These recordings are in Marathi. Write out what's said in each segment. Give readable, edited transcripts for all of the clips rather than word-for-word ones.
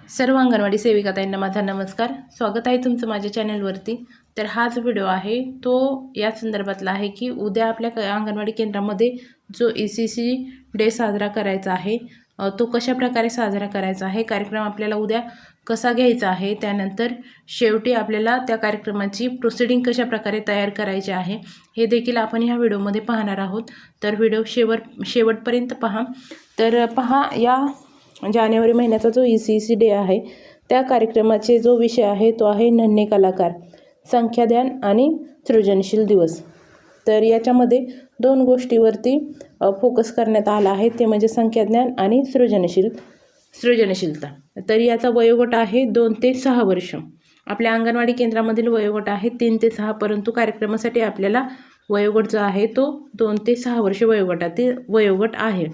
सर्व अंगणवाडी सेविकाताईंना माझा नमस्कार. स्वागत आहे तुमचं माझ्या चॅनलवरती. तर हा जो व्हिडिओ आहे तो या संदर्भातला आहे की उद्या आपल्या अंगणवाडी केंद्रामध्ये जो ECC डे साजरा करायचा आहे तो कशा प्रकारे साजरा करायचा आहे, कार्यक्रम आपल्याला उद्या कसा घ्यायचा आहे, त्यानंतर शेवटी आपल्याला त्या कार्यक्रमाची प्रोसिडिंग कशा प्रकारे तयार करायची आहे हे देखील आपण ह्या व्हिडिओमध्ये पाहणार आहोत. तर व्हिडिओ शेवटपर्यंत पहा. तर पहा, या जानेवारी महिन्याचा जो ECC डे आहे त्या कार्यक्रमाचे जो विषय आहे तो आहे नन्हे कलाकार, संख्याज्ञान आणि सृजनशील दिवस. तर याच्यामध्ये दोन गोष्टीवरती फोकस करण्यात आला आहे, ते म्हणजे संख्याज्ञान आणि सृजनशीलता. तर याचा वयोगट आहे 2 ते 6 वर्ष. आपल्या अंगणवाडी केंद्रामधील वयोगट आहे 3 ते 6, परंतु कार्यक्रमासाठी आपल्याला वयोगट जो आहे तो 2 ते 6 वर्ष वयोगट आहे.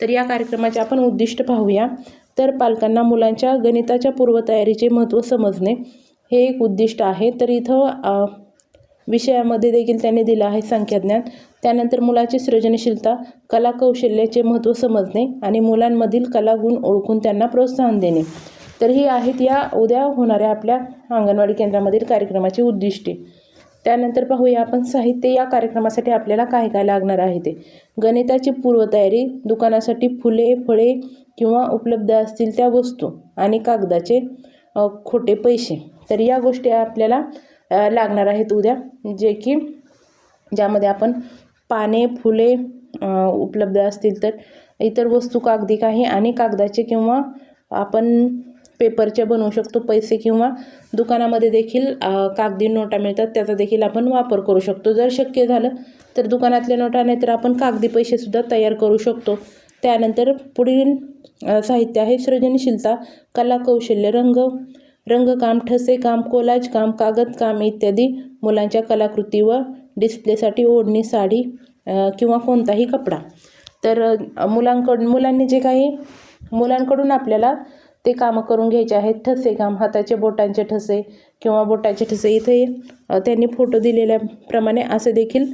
तर या कार्यक्रमाचे आपण उद्दिष्ट पाहूया. तर पालकांना मुलांच्या गणिताच्या पूर्वतयारीचे महत्त्व समजणे हे एक उद्दिष्ट आहे. तर इथं विषयामध्ये देखील त्यांनी दिलं आहे संख्याज्ञान. त्यानंतर मुलाची सृजनशीलता, कला कौशल्याचे महत्त्व समजणे आणि मुलांमधील कलागुण ओळखून त्यांना प्रोत्साहन देणे. तर ही आहेत या उद्या होणाऱ्या आपल्या अंगणवाडी केंद्रामधील कार्यक्रमाची उद्दिष्टे. त्यानंतर पाहूया आपण साहित्य. या कार्यक्रमासाठी आपल्याला काय काय लागणार आहे ते. गणिताची पूर्वतयारी, दुकानासाठी फुले, फळे किंवा उपलब्ध असतील त्या वस्तू आणि कागदाचे खोटे पैसे. तर या गोष्टी आपल्याला लागणार आहेत उद्या, ज्यामध्ये आपण पाने, फुले उपलब्ध असतील तर इतर वस्तू कागदी काही आणि कागदाचे किंवा आपण पेपरचे बनवू शकतो पैसे, किंवा दुकानामध्ये देखील कागदी नोटा मिळतात त्याचा देखील आपण वापर करू शकतो. जर शक्य झालं तर दुकानातल्या नोटा नाही तर आपण कागदी पैसेसुद्धा तयार करू शकतो. त्यानंतर पुढील साहित्य आहे सृजनशीलता, कला कौशल्य, रंगकाम, ठसेकाम, कोलाज काम, कागदकाम इत्यादी मुलांच्या कलाकृती व डिस्प्लेसाठी ओढणी, साडी किंवा कोणताही कपडा. तर मुलांकडून आपल्याला ते कामं करून घ्यायचे आहेत. ठसेकाम, हाताचे बोटांचे ठसे किंवा बोटाचे ठसे. इथे त्यांनी फोटो दिलेल्याप्रमाणे असे देखील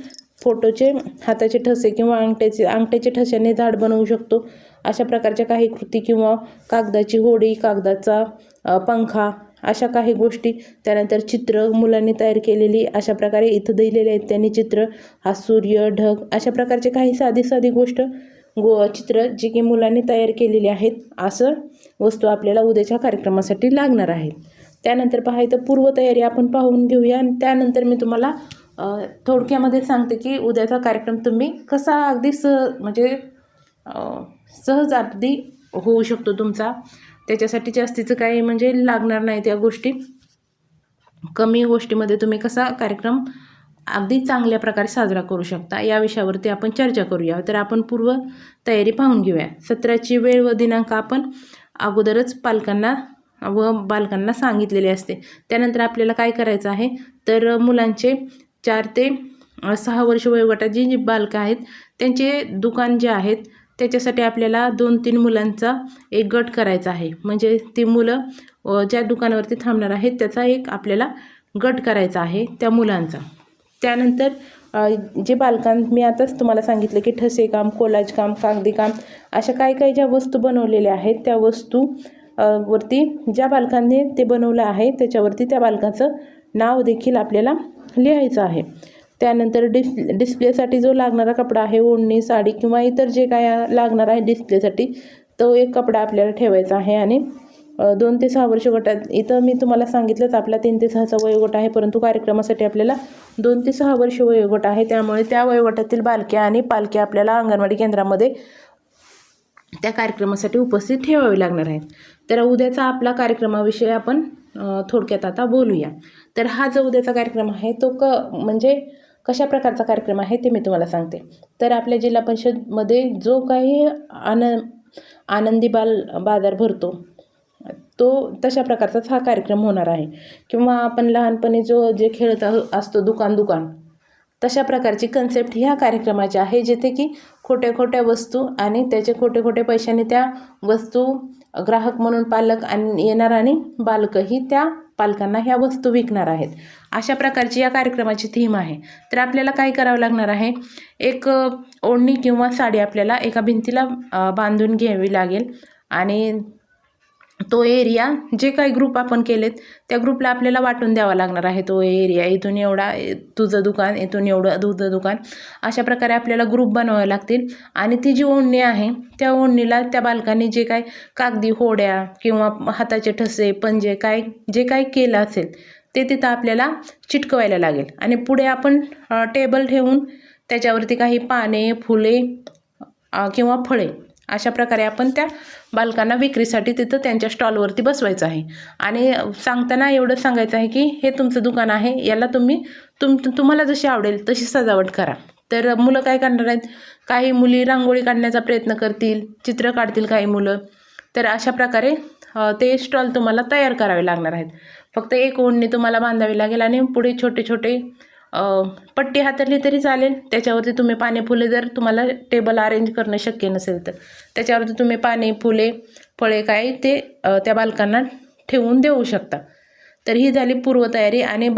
फोटोचे हाताचे ठसे किंवा अंगठ्याचे ठशाने झाड बनवू शकतो. अशा प्रकारच्या काही कृती किंवा कागदाची होडी, कागदाचा पंखा, अशा काही गोष्टी. त्यानंतर चित्र मुलांनी तयार केलेली अशा प्रकारे इथं दिलेले आहेत त्यांनी चित्र. हा सूर्य, ढग, अशा प्रकारचे काही साधी गोष्ट चित्र जी की मुलांनी तयार केलेली आहेत. असं वस्तू आपल्याला उद्याच्या कार्यक्रमासाठी लागणार आहेत. त्यानंतर पाहायचं पूर्वतयारी आपण पाहून घेऊया आणि त्यानंतर मी तुम्हाला थोडक्यामध्ये सांगते की उद्याचा कार्यक्रम तुम्ही कसा अगदी सहज अगदी होऊ शकतो तुमचा. त्याच्यासाठी जास्तीचं काही म्हणजे लागणार नाही त्या गोष्टी. कमी गोष्टीमध्ये तुम्ही कसा कार्यक्रम अगदी चांगल्या प्रकारे साजरा करू शकता या विषयावरती आपण चर्चा करूया. तर आपण पूर्व तयारी पाहून घेऊया. सत्राची वेळ व दिनांक आपण अगोदरच पालकांना व बालकांना सांगितलेले असते. त्यानंतर आपल्याला काय करायचं आहे, तर मुलांचे 4 ते 6 वर्ष वयोगटाची जी बालकं आहेत त्यांचे दुकान जे आहेत त्याच्यासाठी आपल्याला 2-3 मुलांचा एक गट करायचा आहे. म्हणजे ती मुलं ज्या दुकानावरती थांबणार आहेत त्याचा एक आपल्याला गट करायचा आहे त्या मुलांचा. त्यानंतर जे मी आताच तुम्हाला सांगितलं की ठसेकाम, कोलाज काम, कागदी काम, अशा काही ज्या वस्तू बनवलेल्या आहेत त्या वस्तू वरती ज्या बालकांनी ते बनवलं आहे त्याच्यावरती त्या बालकाचं नाव देखील आपल्याला लिहायचं आहे. त्यानंतर डिस्प्लेसाठी जो लागणारा कपडा आहे, ओढणी, साडी किंवा इतर जे काय लागणार आहे डिस्प्लेसाठी, तो एक कपडा आपल्याला ठेवायचा आहे. आणि 2 ते 6 वर्ष गटात, इथं मी तुम्हाला सांगितलंच आपला 3 ते 6चा वयोगट आहे, परंतु कार्यक्रमासाठी आपल्याला 2 ते 6 वर्ष वयोगट आहे. त्यामुळे त्या वयोगटातील बालके आणि पालके आपल्याला अंगणवाडी केंद्रामध्ये त्या कार्यक्रमासाठी उपस्थित ठेवावे लागणार आहेत. तर उद्याचा आपला कार्यक्रमाविषयी आपण थोडक्यात आता बोलूया. तर हा जो उद्याचा कार्यक्रम आहे तो म्हणजे कशा प्रकारचा कार्यक्रम आहे ते मी तुम्हाला सांगते. तर आपल्या जिल्हा परिषदमध्ये जो काही आनंदी बाजार भरतो तो तशा प्रकारचाच हा कार्यक्रम होणार आहे. किंवा आपण लहानपणी जे खेळत असतो दुकान तशा प्रकारची कन्सेप्ट ह्या कार्यक्रमाची आहे, जिथे की खोट्या वस्तू आणि त्याचे खोटे पैशाने त्या वस्तू ग्राहक म्हणून पालक येणार आणि बालकही त्या पालकांना ह्या वस्तू विकणार आहेत. अशा प्रकारची या कार्यक्रमाची थीम आहे. तर आपल्याला काय करावं लागणार आहे, एक ओढणी किंवा साडी आपल्याला एका भिंतीला बांधून घ्यावी लागेल आणि तो एरिया जे काही ग्रुप आपण केलेत त्या ग्रुपला आपल्याला वाटून द्यावा लागणार आहे. तो एरिया इथून एवढा तुझं दुकान, इथून एवढं तुझं दुकान, अशा प्रकारे आपल्याला ग्रुप बनवावे लागतील. आणि ती जी ओढणी आहे त्या ओढणीला त्या बालकांनी जे काय कागदी होड्या किंवा हाताचे ठसे, पंजे, जे काय केलं असेल ते तिथं आपल्याला चिटकवायला लागेल. आणि पुढे आपण टेबल ठेवून त्याच्यावरती काही पाने, फुले किंवा फळे अशा प्रकारे आपण त्या बालकांना विक्रीसाठी तिथं त्यांच्या स्टॉलवरती बसवायचं आहे. आणि सांगताना एवढं सांगायचं आहे की हे तुमचं दुकान आहे, याला तुम्हाला जशी आवडेल तशी सजावट करा. तर मुलं काय करणार आहेत, काही मुली रांगोळी काढण्याचा प्रयत्न करतील, चित्र काढतील काही मुलं. तर अशा प्रकारे ते स्टॉल तुम्हाला तयार करावे लागणार आहेत. फक्त एक ओढणी तुम्हाला बांधावी लागेल आणि पुढे छोटे छोटे पट्टी हातरली तरी चालेल. त्याच्यावरती तुम्ही पाने, फुले, जर तुम्हाला टेबल अरेंज करणं शक्य नसेल तर त्याच्यावरती तुम्ही पाने, फुले, फळे काय ते त्या बालकांना ठेवून देऊ शकता. तर ही झाली पूर्वतयारी. आणि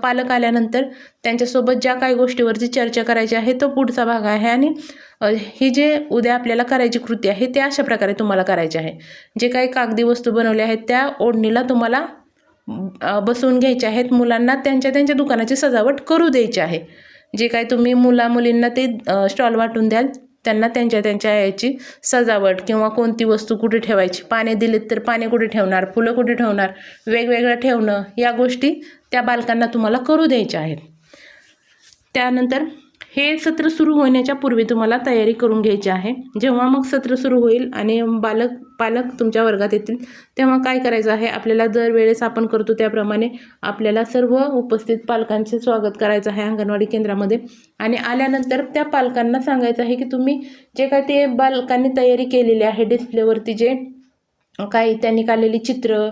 पालक आल्यानंतर त्यांच्यासोबत ज्या काही गोष्टीवरती चर्चा करायची आहे तो पुढचा भाग आहे. आणि ही जे उद्या आपल्याला करायची कृती आहे ते अशा प्रकारे तुम्हाला करायची आहे. जे काही कागदी वस्तू बनवल्या आहेत त्या ओढणीला तुम्हाला बसवून घ्यायचे आहेत. मुलांना त्यांच्या दुकानाची सजावट करू द्यायची आहे. जे काय तुम्ही मुलींना ते स्टॉल वाटून द्याल त्यांना त्यांच्या याची सजावट किंवा कोणती वस्तू कुठे ठेवायची, पाने दिलेत तर पाने कुठे ठेवणार, फुलं कुठे ठेवणार, वेगवेगळं ठेवणं, या गोष्टी त्या बालकांना तुम्हाला करू द्यायच्या आहेत. त्यानंतर हे सत्र सुरू होण्याच्या पूर्वी तुम्हाला तयारी करून घ्यायची आहे. जेव्हा मग सत्र सुरू होईल आणि पालक तुमच्या वर्गात येतील तेव्हा काय करायचं आहे, आपल्याला दरवेळेस आपण करतो त्याप्रमाणे आपल्याला सर्व उपस्थित पालकांचे स्वागत करायचं आहे अंगणवाडी केंद्रामध्ये. आणि आल्यानंतर त्या पालकांना सांगायचं आहे की तुम्ही जे काय ते बालकांनी तयारी केलेली आहे डिस्प्लेवरती, जे काही त्यांनी काढलेली चित्र,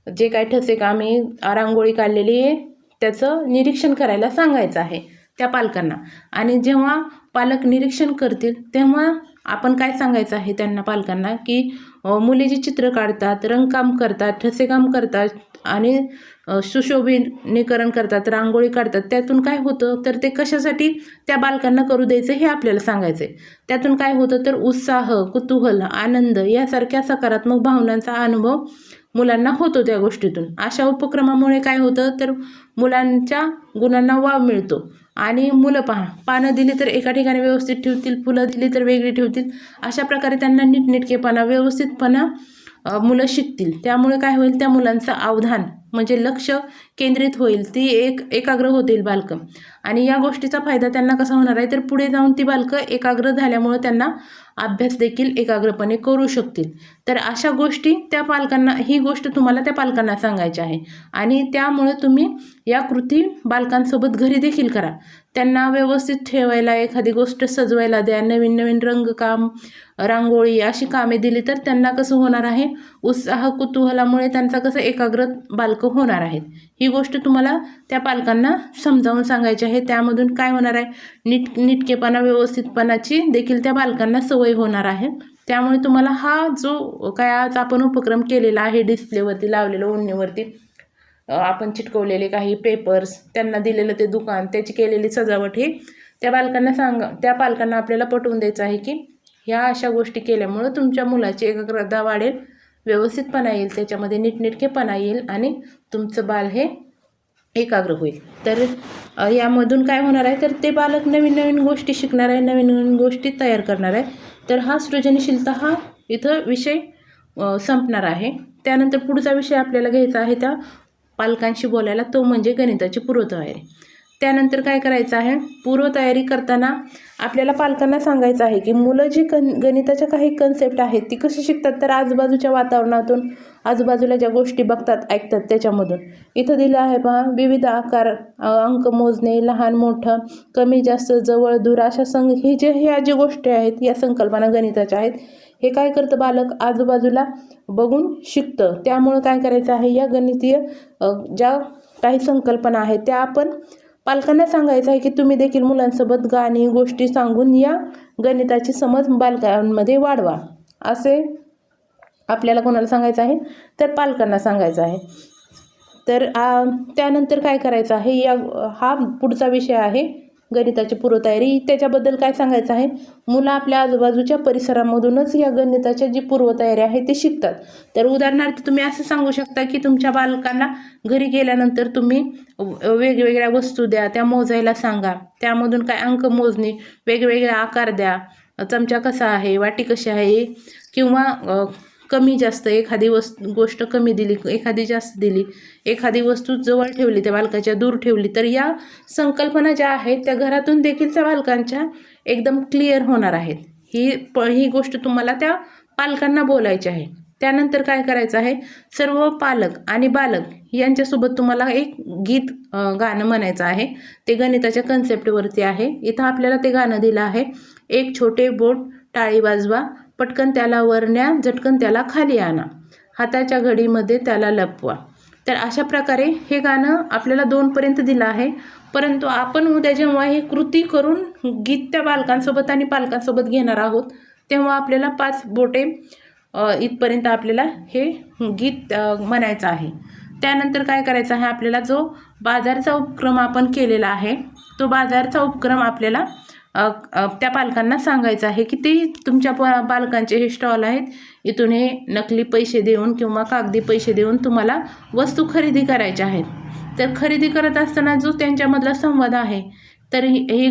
जे काय ठसे कामे, रांगोळी काढलेली आहे त्याचं निरीक्षण करायला सांगायचं आहे त्या पालकांना. आणि जेव्हा पालक निरीक्षण करतील तेव्हा आपण काय सांगायचं आहे त्यांना, पालकांना, की मुली जी चित्र काढतात, रंगकाम करतात, ठसेकाम करतात आणि सुशोभीकरण करतात, रांगोळी काढतात, त्यातून काय होतं तर ते कशासाठी त्या बालकांना करू द्यायचं हे आपल्याला सांगायचं आहे. त्यातून काय होतं तर उत्साह, कुतूहल, आनंद यासारख्या सकारात्मक भावनांचा अनुभव मुलांना होतो त्या गोष्टीतून. अशा उपक्रमामुळे काय होतं तर मुलांच्या गुणांना वाव मिळतो. आणि मुलं पानं दिली तर एका ठिकाणी व्यवस्थित ठेवतील, फुलं दिली तर वेगळी ठेवतील. अशा प्रकारे त्यांना नीटनेटकेपणा, व्यवस्थितपणा मुलं शिकतील. त्यामुळे काय होईल, त्या मुलांचं अवधान म्हणजे लक्ष केंद्रित होईल, ती एकाग्र होतील बालकं. आणि या गोष्टीचा फायदा त्यांना कसा होणार आहे तर पुढे जाऊन ती बालकं एकाग्र झाल्यामुळं त्यांना अभ्यास देखील एकाग्रपणे करू शकतील. तर अशा गोष्टी त्या पालकांना, ही गोष्ट तुम्हाला त्या पालकांना सांगायची आहे. आणि त्यामुळे तुम्ही या कृती बालकांसोबत घरी देखील करा. त्यांना व्यवस्थित ठेवायला, एखादी गोष्ट सजवायला द्या, नवीन नवीन रंगकाम, रांगोळी अशी कामे दिली तर त्यांना कसं होणार आहे, उत्साह, कुतूहलामुळे त्यांचा कसं एकाग्र बालकं होणार आहेत. ही गोष्ट तुम्हाला त्या पालकांना समजावून सांगायची आहे. त्यामधून काय होणार आहे, नीटकेपणा, व्यवस्थितपणाची देखील त्या बालकांना सवय होणार आहे. त्यामुळे तुम्हाला हा जो काय आज आपण उपक्रम केलेला आहे, डिस्प्लेवरती लावलेलं, ओढणीवरती आपण चिटकवलेले काही पेपर्स, त्यांना दिलेलं ते दुकान, त्याची केलेली सजावट, हे त्या पालकांना आपल्याला पटवून द्यायचं आहे की ह्या अशा गोष्टी केल्यामुळं तुमच्या मुलाची एकाग्रता वाढेल, व्यवस्थितपणा येईल, त्याच्यामध्ये नीटनेटकेपणा येईल आणि तुमचं बाल हे एकाग्र होईल. तर यामधून काय होणार आहे तर ते बालक नवीन नवीन गोष्टी शिकणार आहे, नवीन नवीन गोष्टी तयार करणार आहे. तर हा सृजनशीलता हा इथं विषय संपणार आहे. त्यानंतर पुढचा विषय आपल्याला घ्यायचा आहे त्या पालकांशी बोलायला, तो म्हणजे गणिताची पूर्वतयारी. त्यानंतर काय करायचं आहे, पूर्वतयारी करताना आपल्याला पालकांना सांगायचं आहे की मुलं जी गणिताच्या काही कन्सेप्ट आहेत ती कशी शिकतात तर आजूबाजूच्या वातावरणातून, आजूबाजूला ज्या गोष्टी बघतात, ऐकतात त्याच्यामधून. इथं दिलं आहे पहा, विविध आकार, अंक मोजणे, लहान मोठं, कमी जास्त, जवळ दूर, अशा ह्या ज्या गोष्टी आहेत या संकल्पना गणिताच्या आहेत. हे काय करतं बालक, आजूबाजूला बघून शिकतं. त्यामुळं काय करायचं आहे, या गणितीय ज्या काही संकल्पना आहेत त्या आपण पालकांना सांगायचं आहे की तुम्ही देखील मुलांसोबत गाणी, गोष्टी सांगून या गणिताची समज बालकांमध्ये वाढवा. असे आपल्याला कोणाला सांगायचं आहे तर पालकांना सांगायचं आहे. तर त्यानंतर काय करायचं आहे, हा पुढचा विषय आहे गणिताची पूर्वतयारी त्याच्याबद्दल काय सांगायचं आहे, मुलं आपल्या आजूबाजूच्या परिसरामधूनच या गणिताच्या जी पूर्वतयारी आहे ते शिकतात. तर उदाहरणार्थ तुम्ही असं सांगू शकता की तुमच्या बालकांना घरी गेल्यानंतर तुम्ही वेगवेगळ्या वस्तू द्या, त्या मोजायला सांगा, त्यामधून काय अंक मोजणी, वेगवेगळे आकार द्या, चमचा कसा आहे, वाटी कशी आहे, किंवा कमी जास्त एखादी गोष्ट कमी दिली, एखादी जास्त दिली, एखादी वस्तू जवळ ठेवली, त्या बालकाच्या दूर ठेवली, तर या संकल्पना ज्या आहेत त्या घरातून देखील त्या बालकांच्या एकदम क्लिअर होणार आहेत. ही गोष्ट तुम्हाला त्या पालकांना बोलायची आहे. त्यानंतर काय करायचं आहे, सर्व पालक आणि बालक यांच्यासोबत तुम्हाला एक गीत गाणं म्हणायचं आहे. ते गणिताच्या कन्सेप्टवरती आहे. इथं आपल्याला ते गाणं दिलं आहे, एक छोटे बोट टाळी वाजवा, पटकन त्याला वर न्या, झटकन त्याला खाली आणा, हाताच्या घडीमध्ये त्याला लपवा. तर अशा प्रकारे हे गाणं आपल्याला 2पर्यंत दिलं आहे. परंतु आपण उद्या जेव्हा हे कृती करून गीत त्या बालकांसोबत आणि पालकांसोबत घेणार आहोत, तेव्हा आपल्याला 5 बोटे इथपर्यंत आपल्याला हे गीत म्हणायचं आहे. त्यानंतर काय करायचं आहे, आपल्याला जो बाजारचा उपक्रम आपण केलेला आहे, तो बाजारचा उपक्रम आपल्याला त्या पालकांना सांगायचं आहे की ते तुमच्या पालकांचे हे स्टॉल आहेत, इथून हे नकली पैसे देऊन किंवा कागदी पैसे देऊन तुम्हाला वस्तू खरेदी करायच्या आहेत. तर खरेदी करत असताना जो त्यांच्यामधला संवाद आहे, तर ही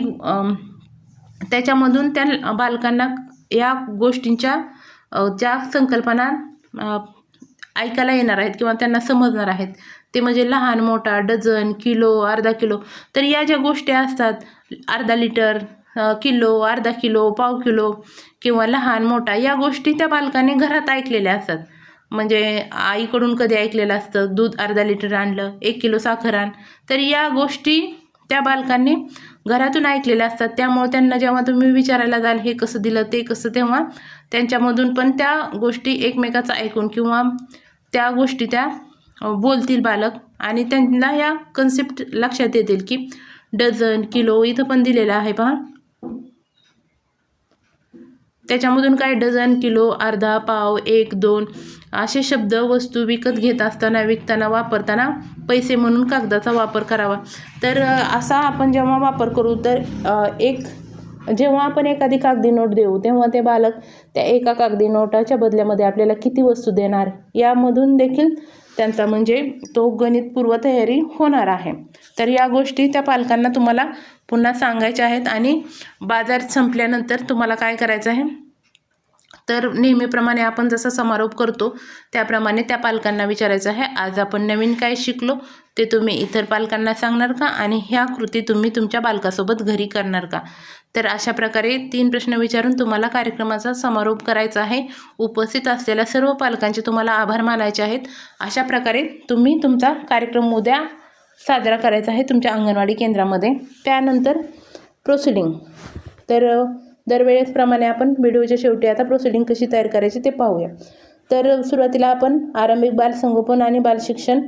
त्याच्यामधून त्या बालकांना या गोष्टींच्या ज्या संकल्पना ऐकायला येणार आहेत किंवा त्यांना समजणार आहेत, ते म्हणजे लहान मोठा, डझन, किलो, अर्धा किलो. तर या ज्या गोष्टी असतात, अर्धा लिटर, किलो, अर्धा किलो, पाव किलो किंवा लहान मोठा, या गोष्टी त्या बालकाने घरात ऐकलेल्या असतात. म्हणजे आईकडून कधी ऐकलेलं असतं, दूध अर्धा लिटर आणलं, 1 किलो साखर आण. तर या गोष्टी त्या बालकांनी घरातून ऐकलेल्या असतात. त्यामुळे त्यांना जेव्हा तुम्ही विचारायला जाल हे कसं दिलं, ते कसं, तेव्हा त्यांच्यामधून पण त्या गोष्टी एकमेकाचं ऐकून किंवा त्या गोष्टी त्या बोलतील बालक, आणि त्यांना या कन्सेप्ट लक्षात येतील की डझन, किलो इथं पण दिलेलं आहे पहा. त्याच्यामधून काय डझन, किलो, अर्धा, पाव, 1, 2 असे शब्द वस्तू विकत घेत असताना, विकताना, वापरताना पैसे म्हणून कागदाचा वापर करावा. तर असा आपण जेव्हा वापर करू, तर जेव्हा आपण एखादी कागदी नोट देऊ, तेव्हा ते बालक त्या एका कागदी नोटाच्या बदल्यामध्ये आपल्याला किती वस्तू देणार, यामधून देखील त्यांचा म्हणजे तो गणित पूर्वतयारी होणार आहे. तर या गोष्टी त्या पालकांना तुम्हाला पुन्हा सांगायच्या आहेत. आणि बाजार संपल्यानंतर तुम्हाला काय करायचं आहे, तर नेहमीप्रमाणे आपण जसा समारोप करतो त्याप्रमाणे त्या पालकांना विचारायचं आहे, आज आपण नवीन काय शिकलो ते तुम्ही इतर पालकांना सांगणार का, आणि ह्या कृती तुम्ही तुमच्या बालकासोबत घरी करणार का. तर अशा प्रकारे 3 प्रश्न विचारून तुम्हाला कार्यक्रमाचा समारोप करायचा आहे. उपस्थित असलेल्या सर्व पालकांचे तुम्हाला आभार मानायचे आहेत. अशा प्रकारे तुम्ही तुमचा कार्यक्रम उद्या साजरा करायचा आहे तुमच्या अंगणवाडी केंद्रामध्ये. त्यानंतर प्रोसिडिंग, तर दरवेळेसप्रमाणे आपण व्हिडिओच्या शेवटी आता प्रोसिडिंग कशी तयार करायची ते पाहूया. तर सुरुवातीला आपण आरंभिक बालसंगोपन आणि बालशिक्षण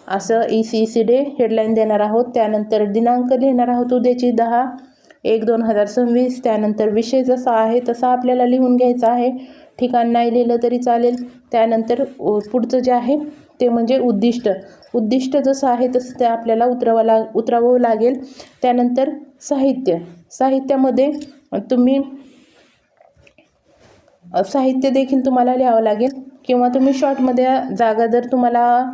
असं ECEC डे हेडलाईन देणार आहोत. त्यानंतर दिनांक लिहिणार आहोत उद्याची 10/1/2026. त्यानंतर विषय जसा आहे तसा आपल्याला लिहून घ्यायचा आहे, ठिकाण नाही लिहिलं तरी चालेल. त्यानंतर पुढचं जे आहे ते म्हणजे उद्दिष्ट जसं आहे तसं ते आपल्याला उतरावं लागेल. त्यानंतर साहित्यामध्ये तुम्ही साहित्य देखील तुम्हाला लिहावं लागेल, किंवा तुम्ही शॉर्टमध्ये जागा जर तुम्हाला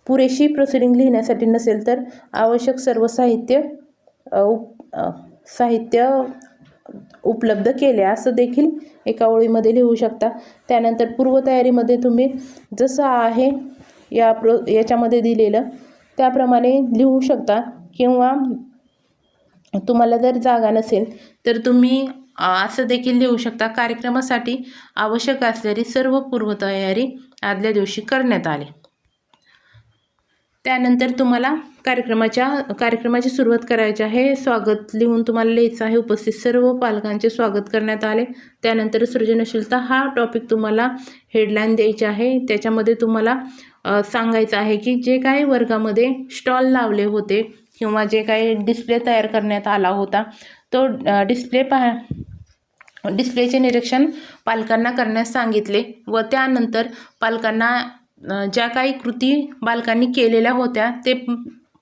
पुरेशी प्रोसिडिंग लिहिण्यासाठी नसेल तर आवश्यक सर्व साहित्य उपलब्ध केले असं देखील एका ओळीमध्ये लिहू शकता. त्यानंतर पूर्वतयारीमध्ये तुम्ही जसं आहे याच्यामध्ये दिलेलं त्याप्रमाणे लिहू शकता, किंवा तुम्हाला जर जागा नसेल तर तुम्ही असं देखील लिहू शकता, कार्यक्रमासाठी आवश्यक असलेली सर्व पूर्वतयारी आदल्या दिवशी करण्यात आली. त्यानंतर तुम्हाला कार्यक्रमाची सुरुवात करायची आहे. स्वागत लिहून तुम्हाला लिहायचं आहे, उपस्थित सर्व पालकांचे स्वागत करण्यात आले. त्यानंतर सृजनशीलता हा टॉपिक तुम्हाला हेडलाईन द्यायची आहे. त्याच्यामध्ये तुम्हाला सांगायचं आहे की जे काही वर्गामध्ये स्टॉल लावले होते किंवा जे काही डिस्प्ले तयार करण्यात आला होता, तो डिस्प्लेचे निरीक्षण पालकांना करण्यास सांगितले, व त्यानंतर पालकांना ज्या काही कृती बालकांनी केलेल्या होत्या ते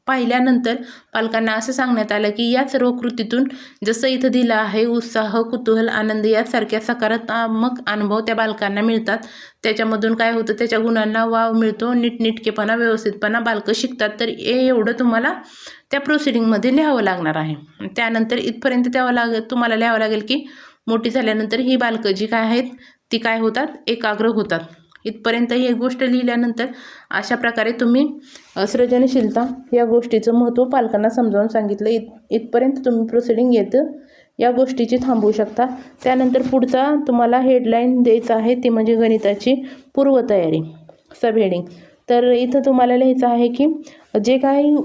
पाहिल्यानंतर पालकांना असं सांगण्यात आलं की या सर्व कृतीतून जसं इथं दिलं आहे, उत्साह, कुतूहल, आनंद यासारख्या सकारात्मक अनुभव त्या बालकांना मिळतात. त्याच्यामधून काय होतं, त्याच्या गुणांना वाव मिळतो, नीटनेटकेपणा, व्यवस्थितपणा बालकं शिकतात. तर एवढं तुम्हाला त्या प्रोसिडिंगमध्ये लिहावं लागणार आहे. त्यानंतर इथपर्यंत तुम्हाला लिहावं लागेल की मोठी झाल्यानंतर ही बालकं जी काय आहेत ती काय होतात, एकाग्र होतात. इथपर्यंत ही एक गोष्ट लिहिल्यानंतर अशा प्रकारे तुम्ही सृजनशीलता या गोष्टीचं महत्त्व पालकांना समजावून सांगितलं. इथपर्यंत तुम्ही प्रोसिडिंग येतं या गोष्टीची थांबवू शकता. त्यानंतर पुढचा तुम्हाला हेडलाईन द्यायचा आहे ती म्हणजे गणिताची पूर्वतयारी, सबहेडिंग. तर इथं तुम्हाला लिहायचं आहे की जे काही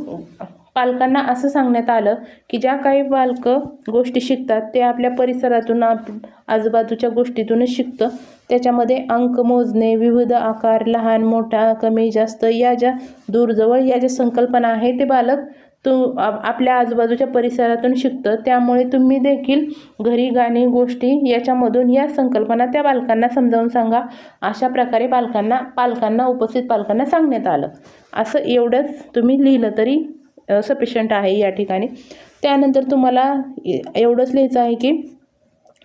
पालकांना असं सांगण्यात आलं की ज्या काही बालकं गोष्टी शिकतात ते आपल्या परिसरातून आजूबाजूच्या गोष्टीतूनच शिकतं. त्याच्यामध्ये अंक मोजणे, विविध आकार, लहान मोठा, कमी जास्त या ज्या दूरजवळ या ज्या संकल्पना आहे ते बालक आपल्या आजूबाजूच्या परिसरातून शिकतं. त्यामुळे तुम्ही देखील घरी गाणी, गोष्टी याच्यामधून या संकल्पना त्या बालकांना समजावून सांगा. अशा प्रकारे पालकांना उपस्थित पालकांना सांगण्यात आलं. असं एवढंच तुम्ही लिहिलं तरी सफिशियंट आहे या ठिकाणी. त्यानंतर तुम्हाला एवढंच लिहायचं आहे की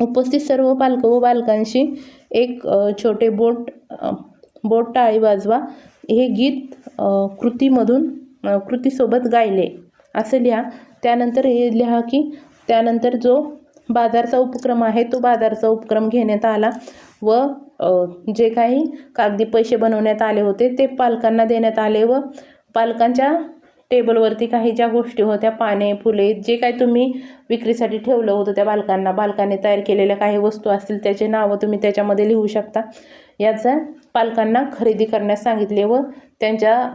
उपस्थित सर्व पालकं व बालकांशी एक छोटे बोट टाळी वाजवा हे गीत कृतीसोबत गायले असं लिहा. त्यानंतर हे लिहा की त्यानंतर जो बाजारचा उपक्रम आहे तो बाजारचा उपक्रम घेण्यात आला व जे काही कागदी पैसे बनवण्यात आले होते ते पालकांना देण्यात आले व पालकांच्या टेबलवरती काही ज्या गोष्टी होत्या, पाने, फुले, जे काही तुम्ही विक्रीसाठी ठेवलं होतं त्या बालकांनी तयार केलेल्या काही वस्तू असतील त्याचे नावं तुम्ही त्याच्यामध्ये लिहू शकता. याचा पालकांना खरेदी करण्यास सांगितले व त्यांच्या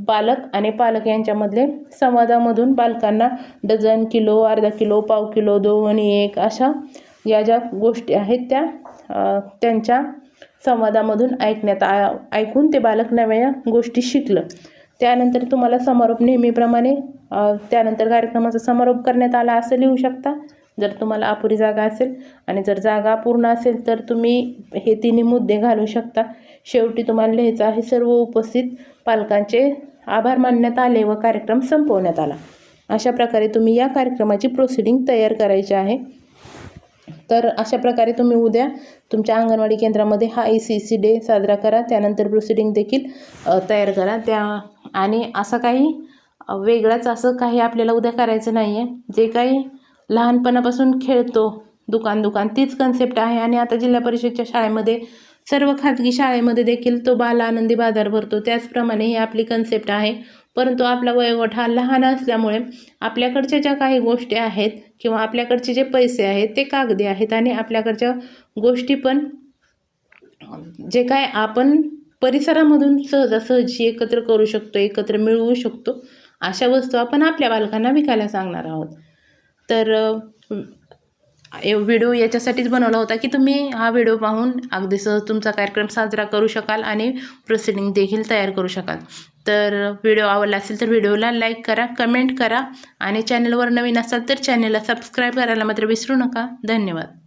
बालक आणि पालक यांच्यामधले संवादामधून बालकांना डझन, किलो, अर्धा किलो, पाव किलो, 2 आणि 1 अशा या ज्या गोष्टी आहेत त्या त्यांच्या संवादामधून ऐकून ते बालक नव्या गोष्टी शिकलं. त्यानंतर तुम्हाला समारोप नेहमीप्रमाणे त्यानंतर कार्यक्रमाचा समारोप करण्यात आला असं लिहू शकता जर तुम्हाला अपुरी जागा असेल. आणि जर जागा पूर्ण असेल तर तुम्ही हे तिन्ही मुद्दे घालू शकता. शेवटी तुम्हाला लिहायचं आहे सर्व उपस्थित पालकांचे आभार मानण्यात आले व कार्यक्रम संपवण्यात आला. अशा प्रकारे तुम्ही या कार्यक्रमाची प्रोसिडिंग तयार करायची आहे. तर अशा प्रकारे तुम्ही उद्या तुमच्या अंगणवाडी केंद्रामध्ये हा ECC डे साजरा करा. त्यानंतर प्रोसिडिंग देखील तयार करा. आणि असं काही वेगळंच असं काही आपल्याला उद्या करायचं नाही आहे. जे काही लहानपणापासून खेळतो दुकान तीच कन्सेप्ट आहे. आणि आता जिल्हा परिषदच्या शाळेमध्ये सर्व खाजगी शाळेमध्ये देखील तो बाल आनंदी बाजार भरतो. त्याचप्रमाणे ही आपली कन्सेप्ट आहे. परंतु आपला वयोगट हा लहान असल्यामुळे आपल्याकडच्या ज्या काही गोष्टी आहेत किंवा आपल्याकडचे जे पैसे आहेत ते कागदी आहेत आणि आपल्याकडच्या गोष्टी पण जे काय आपण परिसरामधून सहजासहजी एकत्र करू शकतो, एकत्र मिळवू शकतो अशा वस्तू आपण आपल्या बालकांना विकायला सांगणार आहोत. तर व्हिडिओ याच्यासाठीच बनवला होता की तुम्ही हा व्हिडिओ पाहून अगदी सहज तुमचा कार्यक्रम साजरा करू शकाल आणि प्रोसिडिंग देखील तयार करू शकाल. तर व्हिडिओ आवडला असेल तर व्हिडिओला लाईक करा, कमेंट करा आणि चॅनलवर नवीन असाल तर चॅनलला सबस्क्राईब करायला मात्र विसरू नका. धन्यवाद.